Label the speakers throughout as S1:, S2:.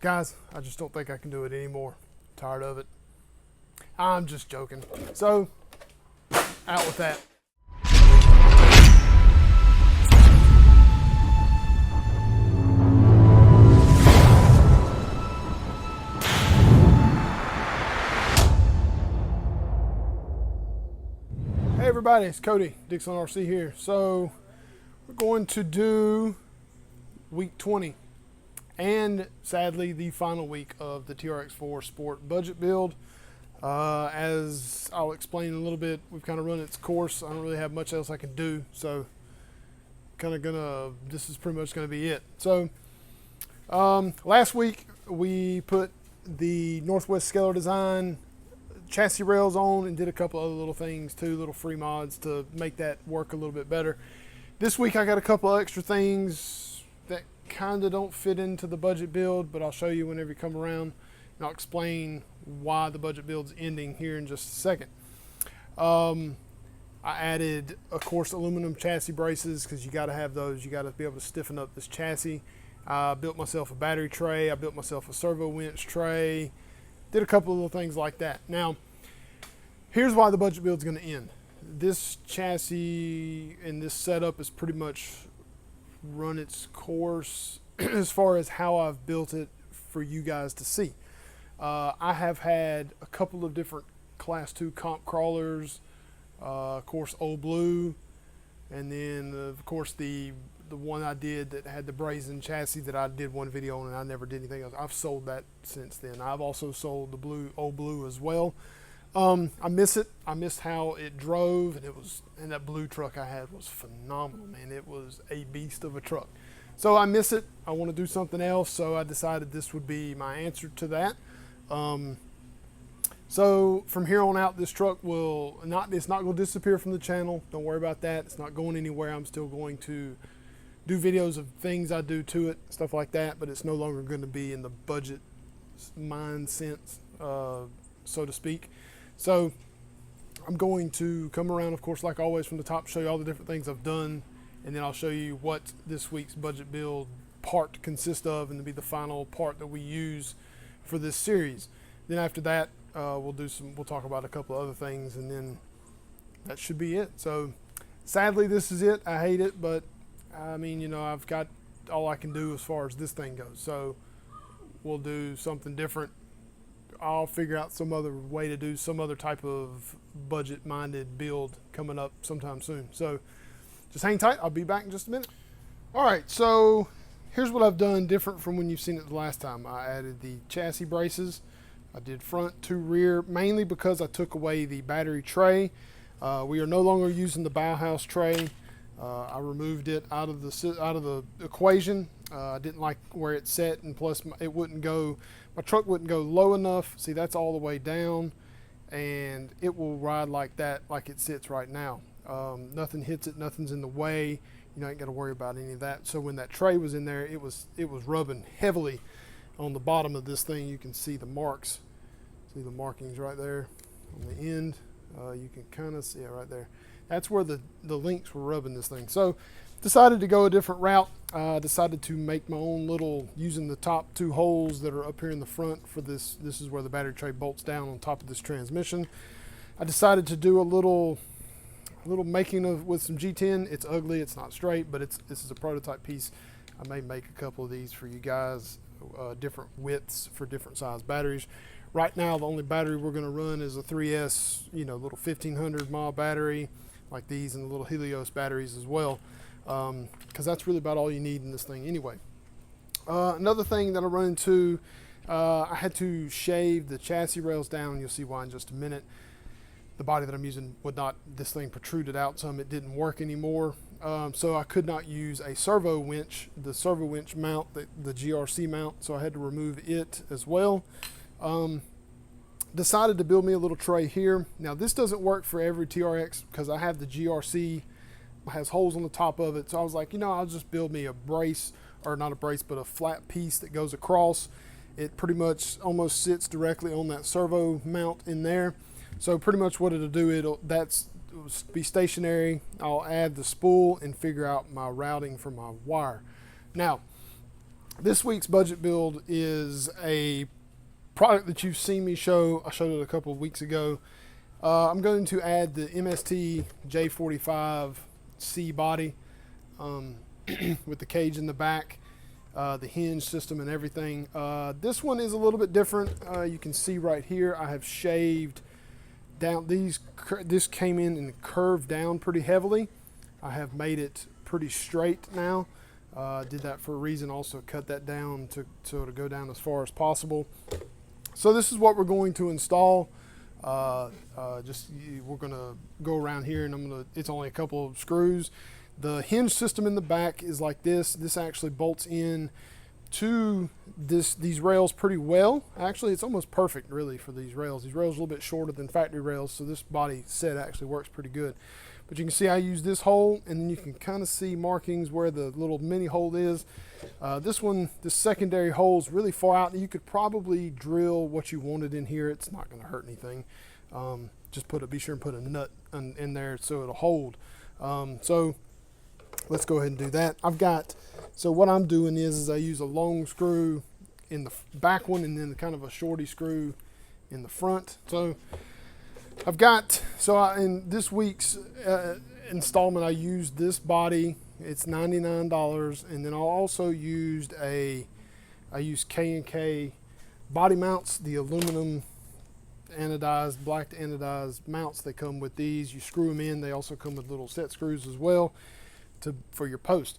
S1: Guys, I just don't think I can do it anymore. Tired of it. I'm just joking. So, out with that. Hey everybody, it's Cody, Dixon RC here. So, we're going to do week 20. And sadly, the final week of the TRX4 Sport budget build. As I'll explain in a little bit, we've kind of run its course. I don't really have much else I can do, so this is pretty much gonna be it. So last week we put the Northwest Scalar Design chassis rails on and did a couple other little things too, little free mods to make that work a little bit better. This week I got a couple extra things that kind of don't fit into the budget build, but I'll show you whenever you come around, and I'll explain why the budget build's ending here in just a second. I added, of course, aluminum chassis braces because you got to have those. You got to be able to stiffen up this chassis. I built myself a battery tray. I built myself a servo winch tray. Did a couple of little things like that. Now, here's why the budget build's going to end. This chassis and this setup is pretty much run its course as far as how I've built it for you guys to see. I have had a couple of different class 2 comp crawlers, of course Old Blue, and then of course the one I did that had the brazen chassis that I did one video on and I never did anything else. I've sold that since then. I've also sold the Old Blue as well. I miss it. I missed how it drove, and that blue truck I had was phenomenal, man. It was a beast of a truck. So I miss it. I want to do something else, so I decided this would be my answer to that. So from here on out, this truck it's not going to disappear from the channel. Don't worry about that. It's not going anywhere. I'm still going to do videos of things I do to it, stuff like that, but it's no longer going to be in the budget mind sense, so to speak. So I'm going to come around, of course, like always, from the top, show you all the different things I've done, and then I'll show you what this week's budget build part consists of, and to be the final part that we use for this series. Then after that, we'll talk about a couple of other things, and then that should be it. So sadly, this is it. I hate it, but I mean, you know, I've got all I can do as far as this thing goes. So we'll do something different. I'll figure out some other way to do some other type of budget-minded build coming up sometime soon. So just hang tight. I'll be back in just a minute. All right, so here's what I've done different from when you've seen it the last time. I added the chassis braces. I did front to rear, mainly because I took away the battery tray. We are no longer using the Bauhaus tray. I removed it out of the equation. I didn't like where it set, and plus my truck wouldn't go low enough. See, that's all the way down, and it will ride like that, like it sits right now. Nothing hits it, nothing's in the way. You ain't got to worry about any of that. So when that tray was in there, it was rubbing heavily on the bottom of this thing. You can see the marks. See the markings right there on the end. You can kind of see it right there. That's where the links were rubbing this thing. So decided to go a different route. Decided to make my own little, using the top 2 holes that are up here in the front for this. This is where the battery tray bolts down on top of this transmission. I decided to do a little making with some G10. It's ugly, it's not straight, but this is a prototype piece. I may make a couple of these for you guys, different widths for different size batteries. Right now, the only battery we're going to run is a 3S, little 1500 mile battery, like these, and the little Helios batteries as well, because that's really about all you need in this thing anyway. Another thing that I run into, I had to shave the chassis rails down. You'll see why in just a minute. The body that I'm using this thing protruded out some. It didn't work anymore. So I could not use a servo winch, the servo winch mount, the GRC mount, so I had to remove it as well. Decided to build me a little tray here. Now this doesn't work for every TRX because I have the GRC, has holes on the top of it. So I was like, I'll just build me a brace, or not a brace, but a flat piece that goes across. It pretty much almost sits directly on that servo mount in there. So pretty much what it'll do, it'll be stationary. I'll add the spool and figure out my routing for my wire. Now, This week's budget build is a product that you've seen me show. I showed it a couple of weeks ago. I'm going to add the MST J45C body with the cage in the back, the hinge system and everything. This one is a little bit different. You can see right here I have shaved down these. This came in and curved down pretty heavily. I have made it pretty straight now. Did that for a reason, also cut that down to go down as far as possible. So this is what we're going to install. We're gonna go around here and it's only a couple of screws. The hinge system in the back is like this. This actually bolts in to these rails pretty well. Actually, it's almost perfect really for these rails. These rails are a little bit shorter than factory rails, so this body set actually works pretty good. But you can see I use this hole, and then you can kind of see markings where the little mini hole is. This secondary hole is really far out. You could probably drill what you wanted in here. It's not going to hurt anything. Just be sure and put a nut in there so it'll hold. So let's go ahead and do that. So what I'm doing is I use a long screw in the back one, and then kind of a shorty screw in the front. So in this week's installment, I used this body. It's $99, and then I also used K&K body mounts, the aluminum anodized, black anodized mounts. They come with these. You screw them in. They also come with little set screws as well for your post.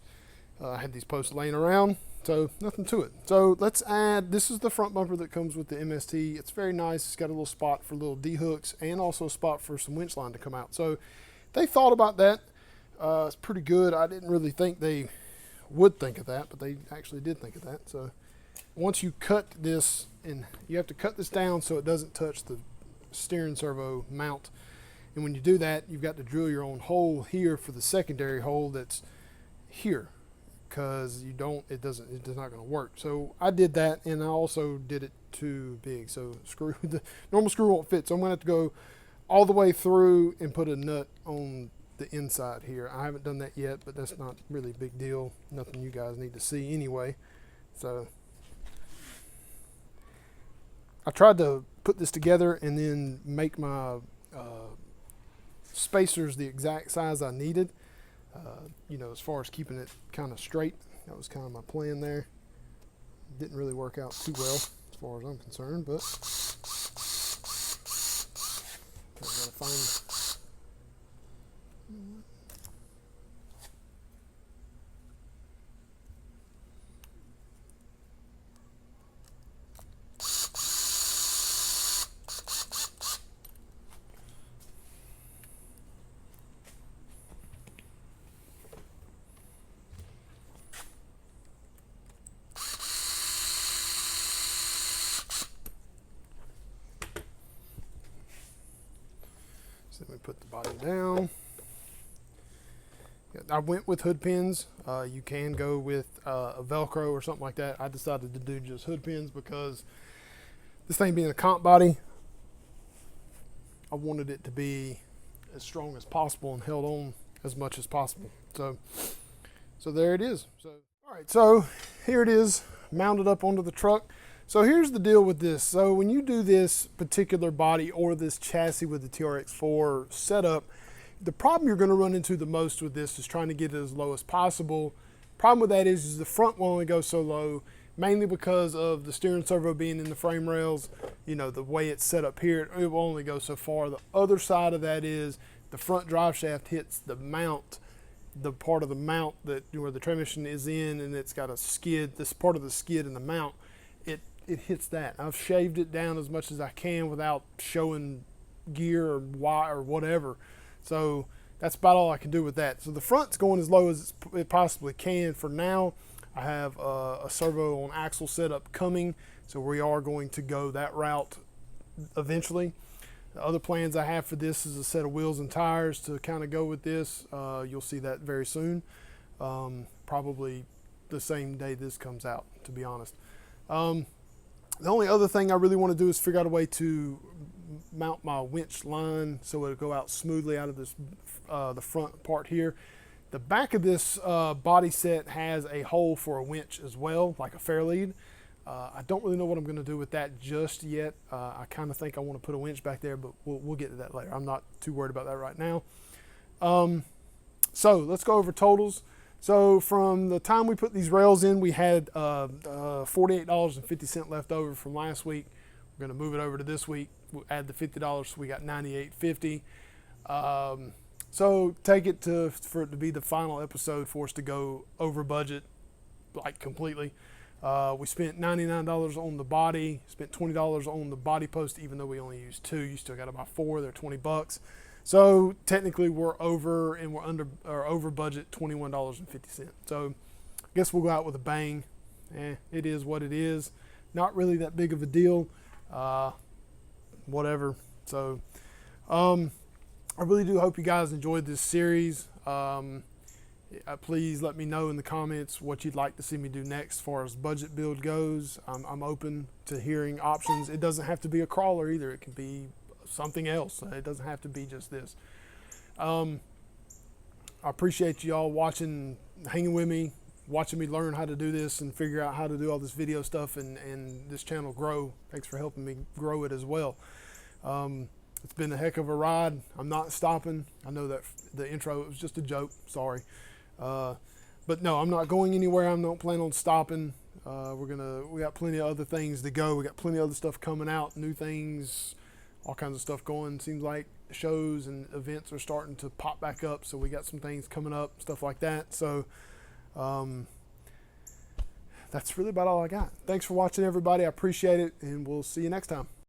S1: I had these posts laying around, so nothing to it. So let's add, this is the front bumper that comes with the MST. It's very nice. It's got a little spot for little D-hooks and also a spot for some winch line to come out. So they thought about that. It's pretty good. I didn't really think they would think of that, but they actually did think of that. So once you cut this, and you have to cut this down so it doesn't touch the steering servo mount. And when you do that, you've got to drill your own hole here for the secondary hole that's here, because it's not going to work. So I did that, and I also did it too big. So the normal screw won't fit. So I'm going to have to go all the way through and put a nut on the inside here. I haven't done that yet, but that's not really a big deal. Nothing you guys need to see anyway. So I tried to put this together and then make my spacers the exact size I needed. As far as keeping it kind of straight. That was kind of my plan there. Didn't really work out too well as far as I'm concerned, but I gotta find. Let me put the body down. I went with hood pins. You can go with a Velcro or something like that. I decided to do just hood pins because this thing being a comp body, I wanted it to be as strong as possible and held on as much as possible. So there it is. All right, so here it is, mounted up onto the truck. So here's the deal with this. So when you do this particular body or this chassis with the TRX4 setup, the problem you're going to run into the most with this is trying to get it as low as possible. Problem with that is the front will only go so low, mainly because of the steering servo being in the frame rails. The way it's set up here, it will only go so far. The other side of that is the front drive shaft hits the mount, the part of the mount where the transmission is in, and it's got a skid. This part of the skid in the mount, it hits that. I've shaved it down as much as I can without showing gear or wire or whatever. So that's about all I can do with that. So the front's going as low as it possibly can for now. I have a servo on axle setup coming, so we are going to go that route eventually. The other plans I have for this is a set of wheels and tires to kind of go with this. You'll see that very soon. Probably the same day this comes out, to be honest. The only other thing I really want to do is figure out a way to mount my winch line so it'll go out smoothly out of this the front part here. The back of this body set has a hole for a winch as well, like a fair lead. I don't really know what I'm going to do with that just yet. I kind of think I want to put a winch back there, but we'll get to that later. I'm not too worried about that right now. So let's go over totals. So from the time we put these rails in, we had $48.50 left over from last week. We're going to move it over to this week. We'll add the $50, so we got $98.50. So take it for it to be the final episode for us to go over budget, like completely. We spent $99 on the body, spent $20 on the body post, even though we only used 2. You still got to buy 4. They're $20. So technically we're over, and we're over budget $21.50. So I guess we'll go out with a bang. It is what it is. Not really that big of a deal. Whatever. So I really do hope you guys enjoyed this series. Please let me know in the comments what you'd like to see me do next as far as budget build goes. I'm open to hearing options. It doesn't have to be a crawler either. It can be something else. It doesn't have to be just this. I appreciate you all watching, hanging with me, watching me learn how to do this and figure out how to do all this video stuff and this channel grow. Thanks for helping me grow it as well. It's been a heck of a ride. I'm not stopping. I know that the intro, it was just a joke. Sorry. But no, I'm not going anywhere. I don't plan on stopping. We got plenty of other things to go. We got plenty of other stuff coming out, new things, all kinds of stuff going. Seems like shows and events are starting to pop back up. So we got some things coming up, stuff like that. So that's really about all I got. Thanks for watching, everybody. I appreciate it, and we'll see you next time.